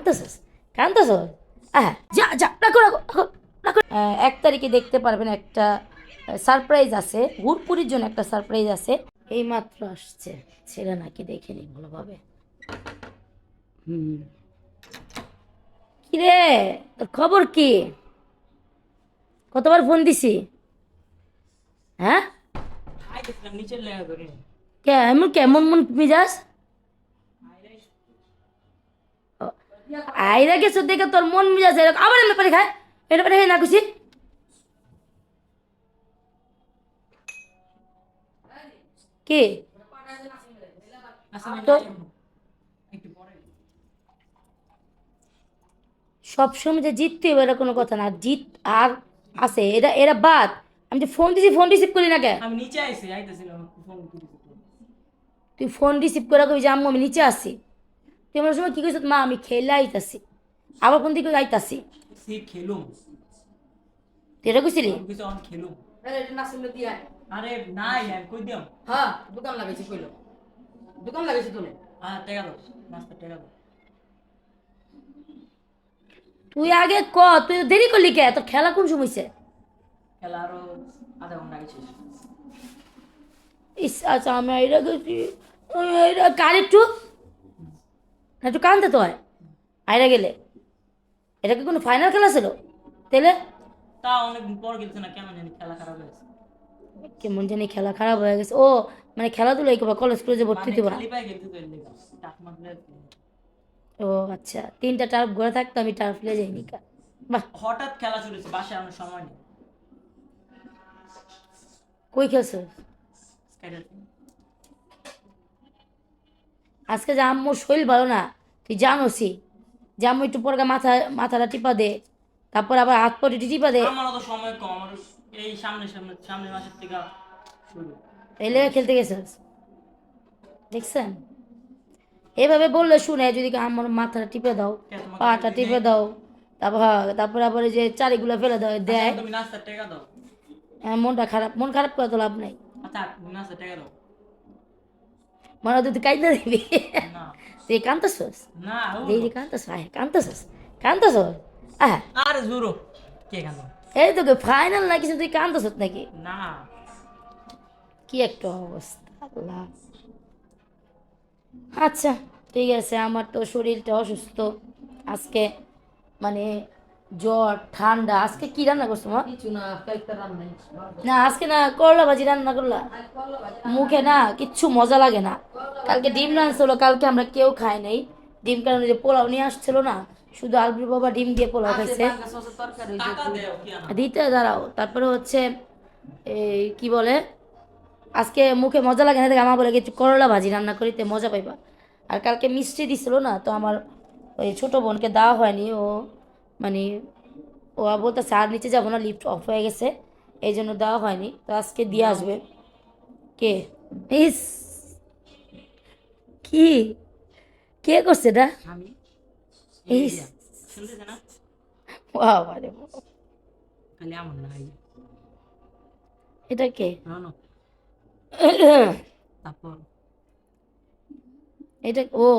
কাঁদতেছিস কাঁদতেছিস? হ্যাঁ, যা যা, রাখো রাখো রাখো রাখো। 1 তারিখে দেখতে পারবেন একটা সারপ্রাইজ আছে, হুড়পুরির জন্য একটা সারপ্রাইজ আছে। এই মাত্র আসছে ছেলে, নাকি দেখেনি ভালোভাবে। হুম, কিরে, তোর খবর কি? কতবার ফোন দিছি? হ্যাঁ, আইতেছিলাম নিচের লেখা করে। কেমন কেমন মন মিজাজ? ও, আইরা গেছো দেখে তোর মন মিজাজ এরকম, আবার এমনি পারি খায়। এটা পারে না খুশি। কি আচ্ছা আমি তো নাই একটু পরে। সবসময় যে জিততে হবে এটা কোনো কথা না, জিত আর আছে, এরা এরা বাদ। আমি যে ফোন দিছি, ফোন রিসিভ করি না কে? আমি নিচে আইতেছিলাম ফোন করে। তুই ফোন রিসিভ করে কই যে আম্মু আমি নিচে আসি? তুই আমার সময় কি কইছ, মা আমি খেলে আইতাছি, আবার ফোন দিকে আইতাছি। সে খেলুম, তুই এটা কইছিলি? আমি কিছু অন খেলুম। এটা না শুনলে দিয়ে আয়। আরে নাই আমি কই দিম। হ্যাঁ, দোকান লাগাইছি কইলো। দোকান লাগাইছি তুমি। টাকা দাও, নাস্তা টাকা দাও। তুই আগে ক, তুই তো দেরি করলি কে? তোর খেলা কোন সময় হইছে? খেলা আরো আধা ঘন্টা আগে শেষ। ইস, আচ্ছা আমি আইরা গেছি, আমি আইরা কার একটু না, একটু কানতে তো হয় আইরা গেলে। এটা কি কোনো ফাইনাল খেলা ছিল তাহলে? তা অনেকদিন পর গেলছে না, কেমন জানি খেলা খারাপ হয়েছে। কেমন জানি খেলা খারাপ হয়ে গেছে। ও মানে খেলাধুলাই করবা, কলেজ কলেজে ভর্তি মানে দিব না? খালি পায়ে গেলছে তো এর লেগা টাক মারলে। ও আচ্ছা, 3টা টার্ফ ঘরে থাকতো, আমি টার্ফ ফেলে যাইনি কা। বাহ, হঠাৎ খেলা শুরু হয়েছে, বাসায় আমার সময় নেই। কই খেলছো? স্কাইডার আজকে যে আম্মুর শরীর ভালো না, তুই জানোসই যে আম্মু একটু পরে মাথাটা টিপা দে, তারপর আবার হাত পরে টিপা দে। আমার তো সময় কম, আমার এই সামনের মাসের থেকে শুরু। এলে খেলতে গেছিস, দেখছেন? এভাবে বললে শুনে, যদি আমার মাথাটা টিপে দাও, কে তোমাকে পাটা দিই নাই? টিপে দাও, তারপর তারপর আবার এই যে চারিগুলো ফেলে দেয় আচ্ছা দেয়, তুমি নাস্তার টাকা দাও। মনটা খারাপ, মন খারাপ করে তো লাভ নাই। আচ্ছা তুমি নাস্তার টাকা দাও। মনে হয় তুই কাইন্দা দিবি। না তুই কান্দতেছস? না দিদি কান্দতেছ, আয় কান্দতেছস, কান্দতেছ? আহ, আরে জোরো কে কেন? এই তোকে ফাইনাল না কিছু, তুই কান্দতেছ নাকি? না কি একটা অবস্থা আল্লাহ। আচ্ছা, ঠিক আছে, আমার তো শরীরটা অসুস্থ আজকে, মানে জ্বর ঠান্ডা। আজকে কি রান্না করছো মা? কিছু না, কালকে রান্নাই। না আজকে না, করলা ভাজি রান্না করলা? মুখে না কিচ্ছু মজা লাগে না। কালকে ডিম রান্না, কালকে আমরা কেউ খাই নাই ডিম, কারণ ওই যে পোলাও নিয়ে আসছিল না, শুধু আলুর বাবা ডিম দিয়ে পোলাও আছে খাইছে। বাঙ্গা সসের তরকারি ওই যে টাকা দেও কি আনা? দিতে দাঁড়াও, তারপরে হচ্ছে এই কি বলে, আজকে মুখে মজা লাগে না দেখে আমার বলে কিছু করলা ভাজি রান্না করিতে মজা পাইবা। আর কালকে মিষ্টি দিছিল না, তো আমার ওই ছোটো বোনকে দেওয়া হয়নি। ও মানে ও বলতেছে আর নিচে যাবো না, লিফট অফ হয়ে গেছে, এই জন্য দেওয়া হয়নি, তো আজকে দিয়ে আসবে। কে? ইস, কি কে করছে এটা? আমি ইস, শুনতেছে না? বাবা রে বাবা, খালি আমার না এই এটা কে? রানো। তারপর এটা ও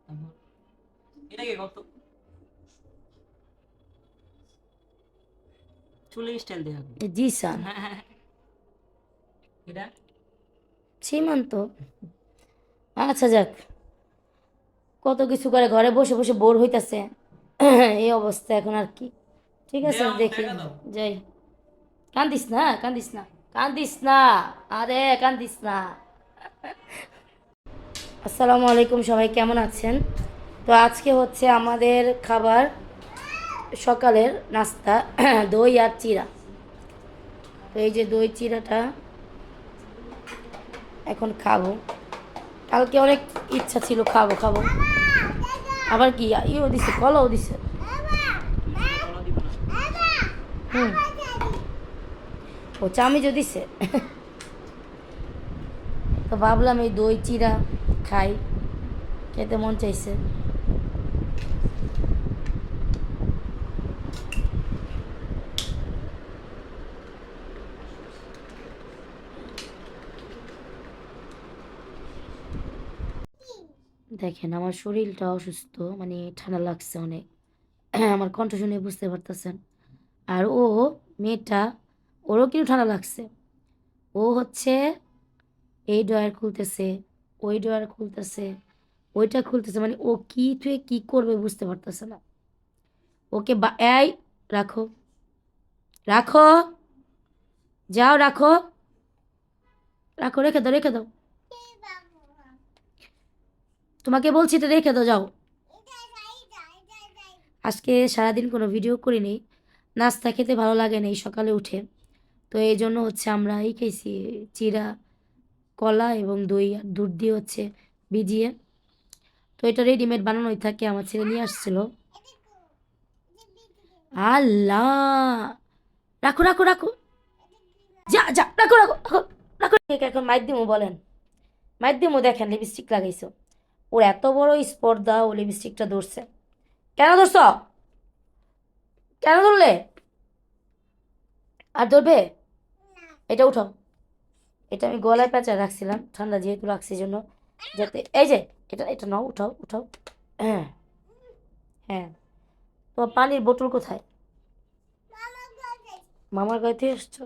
তারপর এটাকে কত চুলের স্টাইল দেখা। জিসান এটা সীমান্ত। আচ্ছা যাক, কত কিছু করে, ঘরে বসে বসে বোর হইতাছে, এই অবস্থা এখন আর কি। ঠিক আছে দেও, দেখি, টাকা দাও। যাই। কান্দিস না, কান্দিস না, কান্দিস না, আরে কান্দিস না। আসসালামু আলাইকুম, সবাই কেমন আছেন? তো আজকে হচ্ছে আমাদের খাবার, সকালের নাস্তা, দই আর চিড়া। তো এই যে দই চিড়াটা এখন খাবো, কালকে অনেক ইচ্ছা ছিল খাবো খাবো, আবার কি ইও দিছে, কলাও দিছে। কলা দিব না। হুম, ও চামিজও দিছে। তো ভাবলাম এই দই চিড়া খাই, খেতে মন চাইছে। দেখেন আমার শরীরটা অসুস্থ, মানে ঠান্ডা লাগছে অনেক। আমার কণ্ঠ শুনে বুঝতে পারতেছেন। আর ও মেয়েটা, ওরও কিন্তু ঠান্ডা লাগছে। ও হচ্ছে এই ড্রয়ার খুলতেছে, ওই ড্রয়ার খুলতেছে, ওইটা খুলতেছে, মানে ও কি থেকে কি করবে বুঝতে পারতেছে না। ওকে এই রাখো, রাখো, যাও রাখো, রাখো, রেখে দাও, রেখে দাও। তোমাকে বলছি তো রেখে দাও, যাও। আজকে সারাদিন কোনো ভিডিও করিনি, নাস্তা খেতে ভালো লাগে না এই সকালে উঠে। তো এই জন্য হচ্ছে আমরা এই খেয়েছি, চিড়া, কলা এবং দই আর দুধ দিয়ে হচ্ছে ভিজিয়ে। তো এটা রেডিমেড বানানোই থাকে, আমার ছেলে নিয়ে আসছিল। আল্লাহ, রাখো, রাখো, রাখো, যা যা, রাখো, রাখো, রাখো, রাখো। এখন মাইক দিমু বলেন, মাইক দিমু। দেখেন লিপস্টিক লাগাইছো, ওর এত বড় স্পর্ধা, ও লিপস্টিকটা ধরছে। কেন ধরছ, কেন ধরলে? আর ধরবে? এটা উঠাও, এটা আমি গলায় পেঁচা রাখছিলাম, ঠান্ডা যেহেতু রাখছি জন্য, যাতে এই যে এটা এটা নাও, উঠাও, উঠাও। হ্যাঁ, হ্যাঁ। তোমার পানির বোতল কোথায়? মামার বাড়িতে এসছো,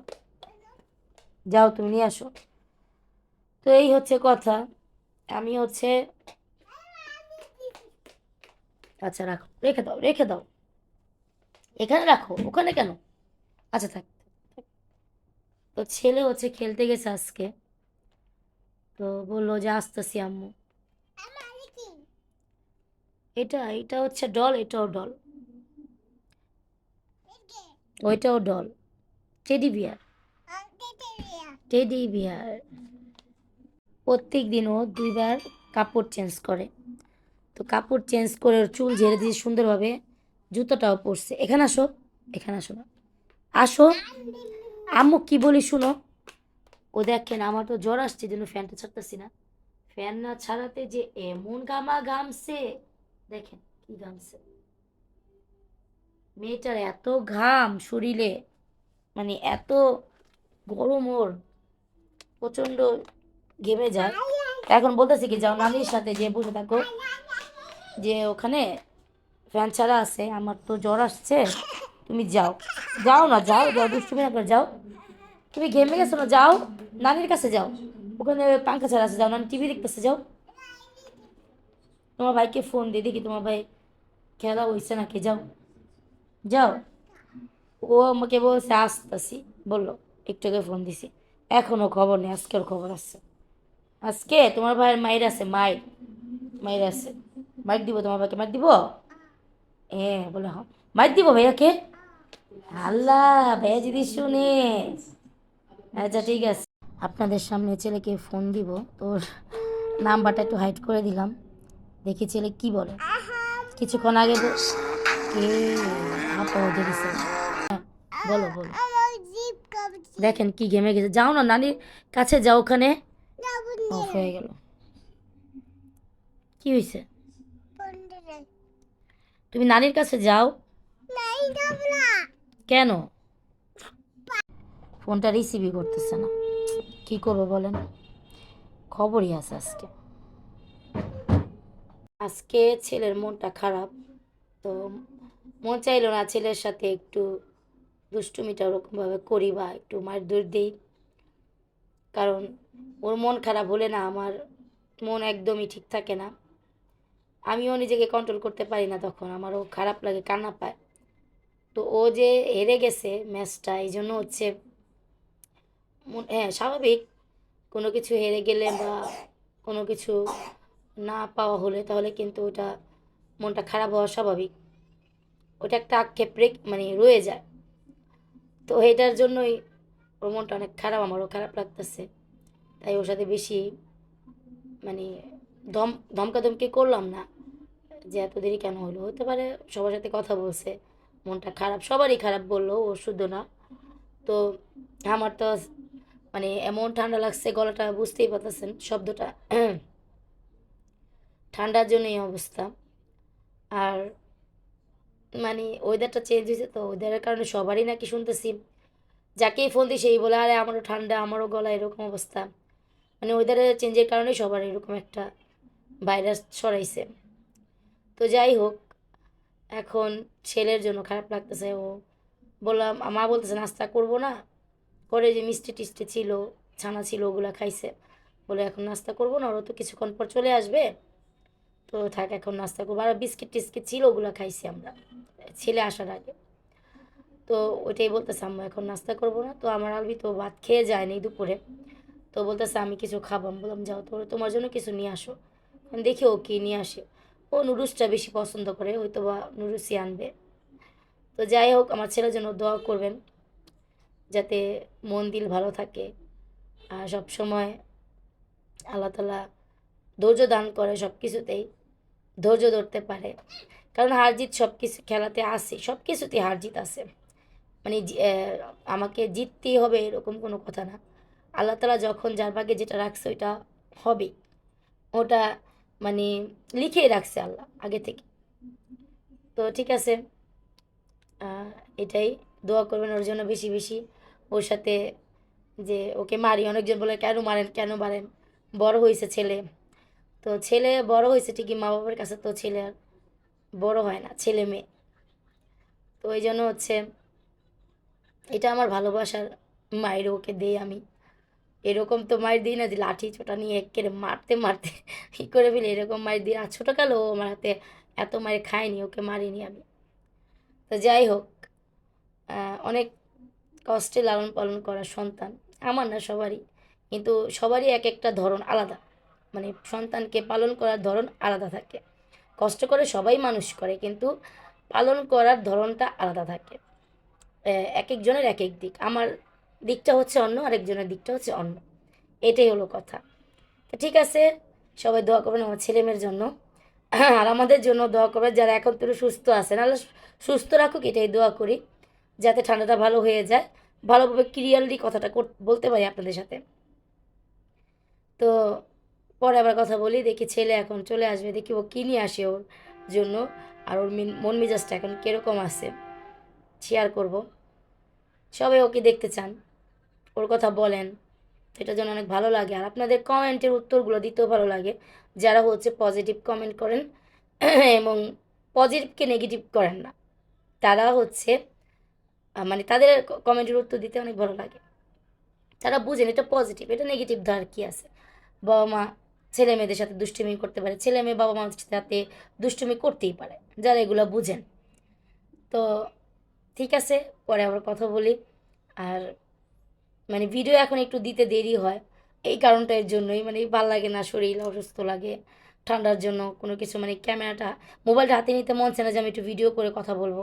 যাও তুমি নিয়ে আসো। তো এই হচ্ছে কথা। আমি হচ্ছে, আচ্ছা রাখো, রেখে দাও, রেখে দাও, এখানে রাখো, ওখানে কেন? আচ্ছা থাক, থাক। তো ছেলে হচ্ছে খেলতে গেছে আজকে, তো বললো যে আসতেছি আম্মু। এটা এটা হচ্ছে ডল, এটাও ডল, ওইটাও doll, teddy bear, teddy bear. প্রত্যেক দিন ও 2বার কাপড় চেঞ্জ করে। তো কাপড় চেঞ্জ করে ওর চুল ঝেড়ে দিয়ে সুন্দরভাবে, জুতোটাও পরছে। এখানে আসো, এখানে আসো না, আসো। আম্মু কি বলি শুনো। ও দেখেন আমার তো জ্বর আসছে, জন্য ফ্যানটা ছাড়তেছি না। ফ্যান না ছাড়াতে যে এমন ঘামছে, দেখেন কি ঘামছে। মেয়েটার এত ঘাম শরীরে, মানে এত গরম, ওর প্রচন্ড ঘেমে যায়। এখন বলতেছি কি, যাও নানির সাথে যে বসে থাকো, যে ওখানে ফ্যান ছাড়া আছে, আমার তো জ্বর আসছে, তুমি যাও। যাও না, যাও, যাও, দুষ্টুমি না করে যাও। তুমি ঘেমে গেছো না, যাও নানির কাছে যাও, ওখানে পাঙ্খা ছাড়া আছে, যাও নানি টিভি দেখতেছে, যাও। তোমার ভাইকে ফোন দিয়ে দেখি তোমার ভাই খেলা হয়েছে নাকি, যাও, যাও। ও আমাকে বলছে আসতেছি, বললো, একটু আগে ফোন দিছি, এখনো খবর নেই। আজকের খবর আছে, আজকে তোমার ভাইয়ের মায়ের আছে, মায়ের মায়ের আছে। মাইক দিব তোমার ভাইকে, মাইক দিব। হ্যাঁ বলে, হ্যাঁ মাইক দিব ভাইয়াকে। আল্লাহ, ভাইয়া যদি শুনে। আচ্ছা ঠিক আছে, আপনাদের সামনে ছেলেকে ফোন দিব, তোর নাম্বারটা একটু হাইড করে দিলাম, দেখি ছেলে কি বলে। কিছুক্ষণ আগে কে আপা ওদের দিছে। হ্যাঁ, বলো বলো। দেখেন কি ঘেমে গেছে, যাও না নানির কাছে যাও, ওখানে অফ হয়ে গেল। কি হয়েছে? তুমি নানির কাছে যাও। কেন? ফোনটা রিসিভই করতেছে না, কি করবো বলেন। খবরই আছে আজকে। আজকে ছেলের মনটা খারাপ, তো মন চাইলো না ছেলের সাথে একটু দুষ্টুমিটা ওরকমভাবে করি বা একটু মারধর দিই। কারণ ওর মন খারাপ হলে না আমার মন একদমই ঠিক থাকে না, আমিও নিজেকে কন্ট্রোল করতে পারি না, তখন আমারও খারাপ লাগে, কান্না পায়। তো ও যে হেরে গেছে ম্যাচটা, এই জন্য হচ্ছে হ্যাঁ স্বাভাবিক, কোনো কিছু হেরে গেলে বা কোনো কিছু না পাওয়া হলে তাহলে কিন্তু ওটা মনটা খারাপ হওয়া স্বাভাবিক, ওটা একটা আক্ষেপ মানে রয়ে যায়। তো এটার জন্যই ওর মনটা অনেক খারাপ, আমারও খারাপ লাগতেছে, তাই ওর সাথে বেশি মানে ধমকাধমকি করলাম না, যে এত দেরি কেন হলো। হতে পারে সবার সাথে কথা বলছে, মনটা খারাপ, সবারই খারাপ, বললো ও শুদ্ধ না। তো আমার তো মানে এমন ঠান্ডা লাগছে, গলাটা বুঝতেই পারতেছেন শব্দটা, ঠান্ডার জন্য এই অবস্থা। আর মানে ওয়েদারটা চেঞ্জ হয়েছে, তো ওয়েদারের কারণে সবারই নাকি শুনতেছি, যাকেই ফোন দিই সেই বলে আরে আমারও ঠান্ডা, আমারও গলা, এরকম অবস্থা। মানে ওয়েদারের চেঞ্জের কারণে সবার এরকম একটা ভাইরাস ছড়াইছে। তো যাই হোক, এখন ছেলের জন্য খারাপ লাগতেছে। ও বললাম, মা বলতেছে নাস্তা করব না, করে যে মিষ্টি টিষ্টি ছিল, ছানা ছিল, ওগুলা খাইছে। বলে এখন নাস্তা করবো না, ওরা তো কিছুক্ষণ পর চলে আসবে, তো থাক এখন নাস্তা করবো। আর বিস্কিট টিস্কিট ছিল, ওগুলো খাইছি আমরা ছেলে আসার আগে। তো ওইটাই বলতেছে আম্মু এখন নাস্তা করবো না। তো আমার আলবি তো ভাত খেয়ে যায়নি দুপুরে, তো বলতেছে আমি কিছু খাবো। আমি বললাম যাও, তোমার জন্য কিছু নিয়ে আসো। এখন দেখি ও কি নিয়ে আসে। ও নুডলসটা বেশি পছন্দ করে, হয়তো বা নুডলসই আনবে। তো যাই হোক, আমার ছেলের জন্য দোয়া করবেন, যাতে মন দিল ভালো থাকে, আর সব সময় আল্লাহ তাআলা ধৈর্য দান করে, সব কিছুতেই ধৈর্য ধরতে পারে। কারণ হার জিত সব কিছু খেলাতে আসে, সব কিছুতেই হার জিত আছে। মানে আমাকে জিততেই হবে এরকম কোনো কথা না। আল্লাহ তাআলা যখন যার ভাগ্যে যেটা রাখছে ওইটা হবেই। ওটা মানে লিখেই রাখছে আল্লাহ আগে থেকে। তো ঠিক আছে, আহ, এটাই দোয়া করবেন ওর জন্য বেশি বেশি। ওর সাথে যে ওকে মারি, অনেকজন বলে কেন মারেন কেন মারেন, বড় হয়েছে ছেলে। তো ছেলে বড় হয়েছে ঠিকই, মা বাবার কাছে তো ছেলে আর বড় হয় না, ছেলে মেয়ে। তো এই জন্য হচ্ছে এটা আমার ভালোবাসার মায়ের, ওকে দেই আমি। এরকম তো মায়ের দিই না যে লাঠি ছোটা নিয়ে একেবারে মারতে মারতে ই করে ফেলি, এরকম মায়ের দিই। আর ছোটোকালে ও আমার হাতে এত মায়ের খায়নি, ওকে মারিনি আমি। তো যাই হোক, অনেক কষ্টে লালন পালন করা সন্তান, আমার না সবারই, কিন্তু সবারই এক একটা ধরন আলাদা। মানে সন্তানকে পালন করার ধরন আলাদা থাকে। কষ্ট করে সবাই মানুষ করে, কিন্তু পালন করার ধরনটা আলাদা থাকে। এক একজনের এক এক দিক, আমার দিকটা হচ্ছে অন্য, আরেকজনের দিকটা হচ্ছে অন্য। এটাই হলো কথা। তো ঠিক আছে, সবাই দোয়া করবেন আমার ছেলে মেয়ের জন্য, আর আমাদের জন্য দোয়া করবেন যারা এখন একটু সুস্থ আছে। নাহলে সুস্থ রাখুক, এটাই দোয়া করি, যাতে ঠান্ডাটা ভালো হয়ে যায়, ভালোভাবে ক্লিয়ারলি কথাটা বলতে পারি আপনাদের সাথে। তো পরে আবার কথা বলি, দেখি ছেলে এখন চলে আসবে, দেখি ও কী নিয়ে আসে ওর জন্য, আর ওর মন মেজাজটা এখন কীরকম আছে শেয়ার করব। সবাই ওকে দেখতে চান, ওর কথা বলেন, এটা যেন অনেক ভালো লাগে। আর আপনাদের কমেন্টের উত্তরগুলো দিতেও ভালো লাগে, যারা হচ্ছে পজিটিভ কমেন্ট করেন এবং পজিটিভকে নেগেটিভ করেন না, তারা হচ্ছে মানে তাদের কমেন্টের উত্তর দিতে অনেক ভালো লাগে। তারা বুঝেন এটা পজিটিভ, এটা নেগেটিভ ধার কী আছে। বাবা মা ছেলে মেয়েদের সাথে দুষ্টুমি করতে পারে, ছেলে মেয়ে বাবা মার সাথে দুষ্টুমি করতেই পারে, যারা এগুলো বুঝেন। তো ঠিক আছে, পরে আবার কথা বলি। আর মানে ভিডিও এখন একটু দিতে দেরি হয়, এই কারণটার জন্যই, মানে ভাল লাগে না, শরীর অসুস্থ লাগে ঠান্ডার জন্য, কোনো কিছু মানে ক্যামেরাটা মোবাইলটা হাতে নিতে মন চায় না যে আমি একটু ভিডিও করে কথা বলবো।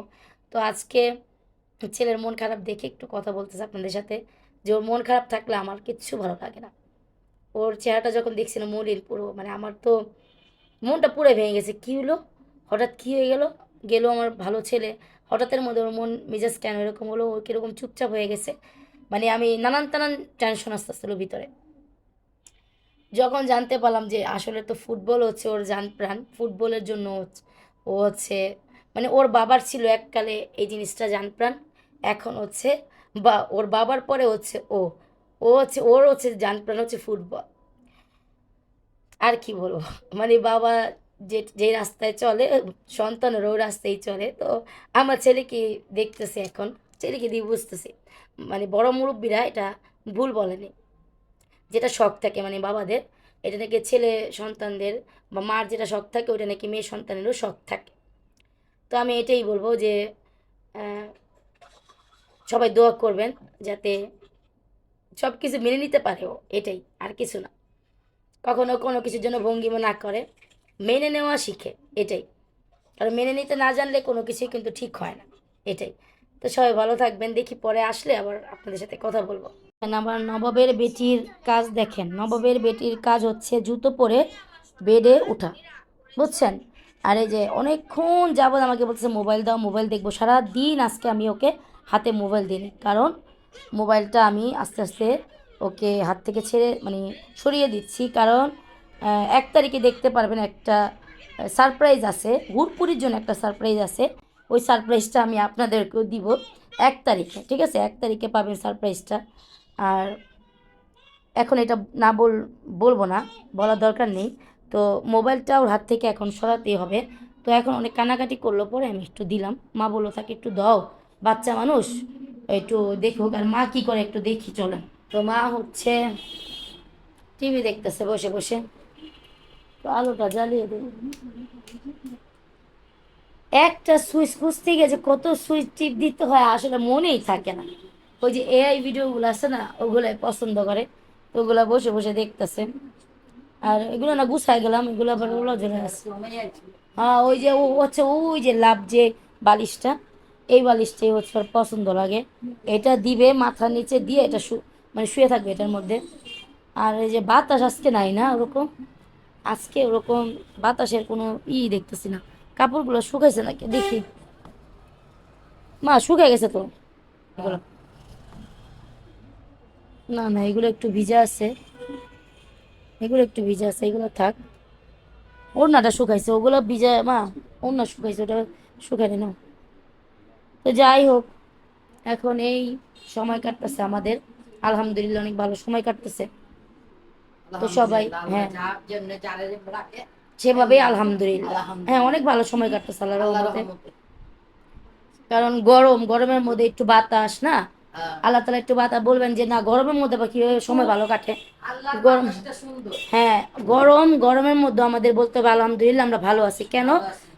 তো আজকে ছেলের মন খারাপ দেখে একটু কথা বলতেছে আপনাদের সাথে, যে ওর মন খারাপ থাকলে আমার কিচ্ছু ভালো লাগে না। ওর চেহারাটা যখন দেখছি না, মলিন পুরো, মানে আমার তো মনটা পুরো ভেঙে গেছে। কী হলো, হঠাৎ কী হয়ে গেল, আমার ভালো ছেলে, হঠাৎের মধ্যে ওর মন মেজাজ কেন এরকম হলো, ও কীরকম চুপচাপ হয়ে গেছে। মানে আমি নানান টানান টেনশন আসতেছিল ভিতরে। যখন জানতে পারলাম যে আসলে তো ফুটবল হচ্ছে ওর জান প্রাণ, ফুটবলের জন্য ও হচ্ছে মানে ওর বাবার ছিল এককালে এই জিনিসটা জান প্রাণ, এখন হচ্ছে বা ওর বাবার পরে হচ্ছে ও ও হচ্ছে ওর হচ্ছে জান প্রাণ হচ্ছে ফুটবল। আর কি বলবো, মানে বাবা যে যে রাস্তায় চলে, সন্তানেরও ওই রাস্তায় চলে। তো আমার ছেলেকে দেখতেছে এখন, ছেলেকে দিয়ে বুঝতেছে মানে বড় মুরব্বীরা এটা ভুল বলেনি, যেটা শখ থাকে মানে বাবাদের, এটা নাকি ছেলে সন্তানদের বা মার যেটা শখ থাকে ওটা নাকি মেয়ে সন্তানেরও শখ থাকে। তো আমি এটাই বলবো যে আহ, সবাই দোয়া করবেন যাতে সব কিছু মেনে নিতে পারে ও, এটাই, আর কিছু না। কখনো কোনো কিছুর জন্য ভঙ্গিমা না করে, মেনে নেওয়া শিখে, এটাই। কারণ মেনে নিতে না জানলে কোনো কিছুই কিন্তু ঠিক হয় না, এটাই। তো সবাই ভালো থাকবেন, দেখি পরে আসলে আবার আপনাদের সাথে কথা বলবো। আমার নবাবের বেটির কাজ দেখেন, নবাবের বেটির কাজ হচ্ছে জুতো পরে বেডে ওঠা, বুঝছেন। আর এই যে অনেকক্ষণ যাবৎ আমাকে বলতেছে মোবাইল দাও, মোবাইল দেখবো সারা দিন। আজকে আমি ওকে হাতে মোবাইল দিইনি, কারণ মোবাইলটা আমি আস্তে আস্তে ওকে হাত থেকে ছেড়ে মানে সরিয়ে দিচ্ছি। কারণ 1 তারিখে দেখতে পারবেন একটা সারপ্রাইজ আছে, হুড়পুরির জন্য একটা সারপ্রাইজ আছে। ওই সারপ্রাইজটা আমি আপনাদেরকেও দিব 1 তারিখে, ঠিক আছে? 1 তারিখে পাবেন সারপ্রাইজটা। আর এখন এটা না বলবো না, বলার দরকার নেই। তো মোবাইলটা ওর হাত থেকে এখন সরাতেই হবে। তো এখন অনেক কানাকাটি করলো, পরে আমি একটু দিলাম। মা বললো তাকে একটু দাও, বাচ্চা মানুষ একটু দেখুক। আর মা কি করে একটু দেখি চলেন। তো মা হচ্ছে টিভি দেখতেছে বসে বসে। তো আলোটা জ্বালিয়ে দিই। একটা সুইচ খুঁজতে গিয়ে যে কত সুইচ টিপ দিতে হয় আসলে মনেই থাকে না। ওই যে এআই ভিডিওগুলো আছে না, ওগুলাই পছন্দ করে, তো ওগুলা বসে বসে দেখতেছে। আর এগুলো না গুছাই গেলাম, এগুলো আবার ওগুলো জ্বলে আছে। হ্যাঁ ওই যে ও হচ্ছে ওই যে লাভ যে বালিশটা, এই বালিশটাই হচ্ছে ওর পছন্দ লাগে। এটা দিবে মাথার নিচে দিয়ে, এটা মানে শুয়ে থাকবে এটার মধ্যে। আর এই যে বাতাস আজকে নাই না ওরকম, আজকে ওরকম বাতাসের কোনো দেখতেছি না। কাপড়গুলো শুকাইছে নাকি দেখি। মা শুকাই গেছে তো এগুলো। না না, এগুলো একটু ভিজা আছে, এগুলো একটু ভিজা আছে, এগুলো থাক। ওড়নাটা শুকাইছে, ওগুলো ভিজা মা। ওড়না শুকাইছে, ওটা শুকাই না। তো যাই হোক, এখন এই সময় কাটতেছে আমাদের, আলহামদুলিল্লাহ অনেক ভালো সময় কাটতেছে। তো সবাই হ্যাঁ যার জন্য যারা রাখে সেভাবেই আলহামদুলিল্লাহ, হ্যাঁ অনেক ভালো সময় কাটতেছে আল্লাহর রহমতে। কারণ গরমের মধ্যে একটু বাতাস না, আল্লাহ তালা একটু বাতাস বলবেন যে না, গরমের মধ্যে বা কিভাবে সময় ভালো কাটে। গরম, হ্যাঁ গরমের মধ্যে আমাদের বলতে হবে আলহামদুলিল্লাহ আমরা ভালো আছি। কেন?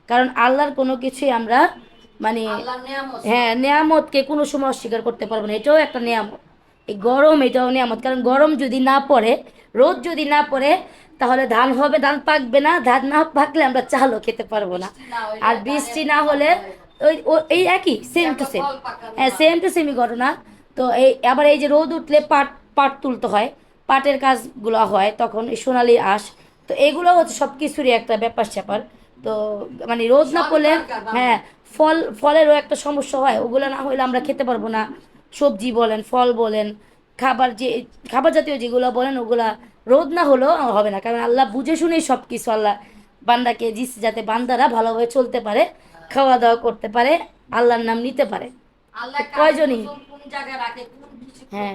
কারণ আল্লাহর কোনো কিছুই আমরা মানে হ্যাঁ নেয়ামতকে কোনো সময় অস্বীকার করতে পারবো না, এটাও একটা নেয়ামত। এই গরম এটাও নেয়ামত, কারণ গরম যদি না পড়ে, রোদ যদি না পড়ে, তাহলে ধান হবে, ধান পাকবে না, ধান না পাকলে আমরা চালও খেতে পারবো না। আর বৃষ্টি না হলে এই একই সেম টু সেম, হ্যাঁ সেম টু সেমই ঘটনা। তো এই আবার এই যে রোদ উঠলে পাট পাট তুলতে হয়, পাটের কাজগুলো হয় তখন এই সোনালি আঁশ। তো এগুলো হচ্ছে সব কিছুরই একটা ব্যাপার স্যাপার। তো মানে রোদ না পড়লে হ্যাঁ ফলেরও একটা সমস্যা হয়, ওগুলো না হলে আমরা খেতে পারবো না। সবজি বলেন, ফল বলেন, খাবার যে খাবার জাতীয় যেগুলো বলেন, ওগুলা রোদ না হলেও হবে না। কারণ আল্লাহ বুঝে শুনেই সব কিছু আল্লাহ বান্দাকে দিচ্ছে, যাতে বান্দারা ভালোভাবে চলতে পারে, খাওয়া দাওয়া করতে পারে, আল্লাহর নাম নিতে পারে। কয়জনই হ্যাঁ,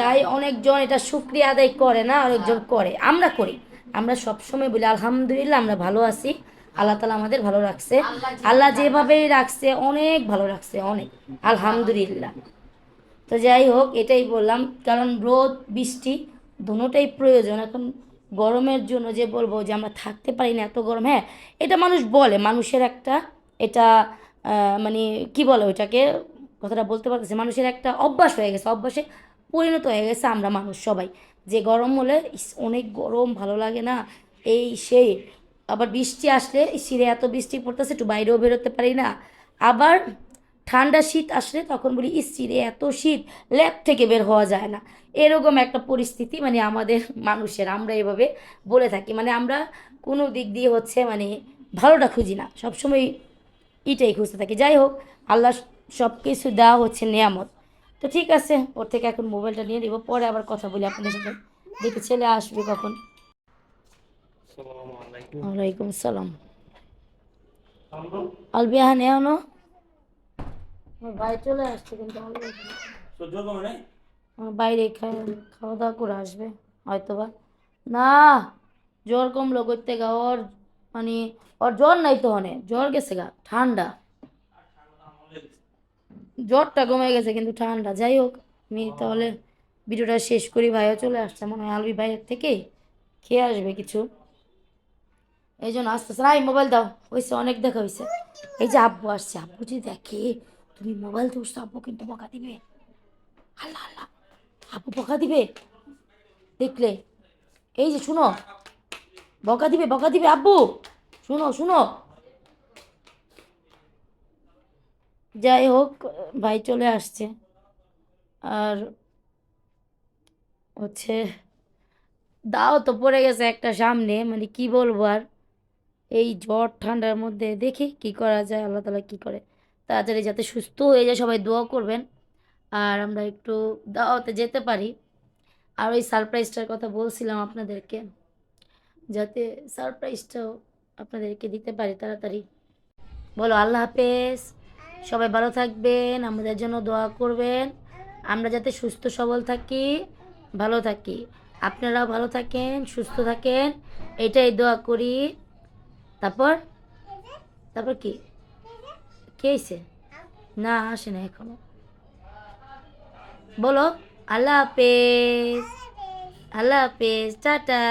তাই অনেকজন এটা শুক্রিয়া আদায় করে না, অনেকজন করে, আমরা করি। আমরা সবসময় বলি আলহামদুলিল্লাহ আমরা ভালো আছি, আল্লাহ তালা আমাদের ভালো রাখছে। আল্লাহ যেভাবেই রাখছে অনেক ভালো রাখছে, অনেক আলহামদুলিল্লাহ। তো যাই হোক, এটাই বললাম, কারণ রোদ বৃষ্টি দুটোটাই প্রয়োজন। এখন গরমের জন্য যে বলবো যে আমরা থাকতে পারি না এত গরম, হ্যাঁ এটা মানুষ বলে, মানুষের একটা এটা মানে কি বলে ওইটাকে, কথাটা বলতে পারতেছে, মানুষের একটা অভ্যাস হয়ে গেছে, অভ্যাসে পরিণত হয়ে গেছে আমরা মানুষ সবাই, যে গরম হলে ইস, অনেক গরম ভালো লাগে না, এই সেই। আবার বৃষ্টি আসলে সিরে এত বৃষ্টি পড়তেছে একটু বাইরেও বেরোতে পারি না। আবার ঠান্ডা শীত আসলে তখন বলি ইস রে এত শীত, ল্যাব থেকে বের হওয়া যায় না। এরকম একটা পরিস্থিতি মানে আমাদের মানুষের, আমরা এভাবে বলে থাকি, মানে আমরা কোনো দিক দিয়ে হচ্ছে মানে ভালোটা খুঁজি না, সবসময় এটাই খুঁজতে থাকি। যাই হোক, আল্লাহ সব কিছু দেওয়া হচ্ছে নিয়ামত। তো ঠিক আছে, ওর থেকে এখন মোবাইলটা নিয়ে নিব, পরে আবার কথা বলি আপনাদের সাথে। দেখি ছেলে আসবে কখন। ওয়ালাইকুম আসসালাম। আলবিয়া নেও না, আমার ভাই চলে আসছে কিন্তু আমার বাইরে খাওয়া দাওয়া করে আসবে হয়তো বা। না, জ্বর কমলো করতে গা ওর, মানে ওর জ্বর নাই তো, অনেক জ্বর গেছে গা, ঠান্ডা, জ্বরটা কমে গেছে কিন্তু ঠান্ডা। যাই হোক, আমি তাহলে ভিডিওটা শেষ করি, ভাইও চলে আসছে মনে হয় আলবি বাইরের থেকে খেয়ে আসবে কিছু, এই জন্য আসতেছে না। এই মোবাইল দাও, হয়েছে অনেক দেখা হয়েছে। এই যে আব্বু আসছে, আব্বু যদি দেখে তুমি মোবাইল ধরছো, আব্বু কিন্তু বকা দিবে। আল্লাহ আল্লাহ, আব্বু বকা দিবে দেখলে। এই যে শুনো, বকা দিবে বকা দিবে আব্বু, শুনো শুনো। যাই হোক, ভাই চলে আসছে। আর হচ্ছে দাও তো পড়ে গেছে একটা সামনে, মানে কি বলবো আর। এই জ্বর ঠান্ডার মধ্যে দেখি কি করা যায়, আল্লাহ তালা কি করে, তাড়াতাড়ি যাতে সুস্থ হয়ে যায়, সবাই দোয়া করবেন। আর আমরা একটু দাওয়াতে যেতে পারি। আর ওই সারপ্রাইজটার কথা বলছিলাম আপনাদেরকে, যাতে সারপ্রাইজটাও আপনাদেরকে দিতে পারি তাড়াতাড়ি। বলো আল্লাহ হাফেজ, সবাই ভালো থাকবেন, আমাদের জন্য দোয়া করবেন, আমরা যাতে সুস্থ সবল থাকি, ভালো থাকি। আপনারাও ভালো থাকেন, সুস্থ থাকেন, এটাই দোয়া করি। তারপর তারপর কি কে হয়েছে? না আসে না এখনো। বলো আল্লাহ হাফেজ, আল্লাহ হাফেজ, টাটা।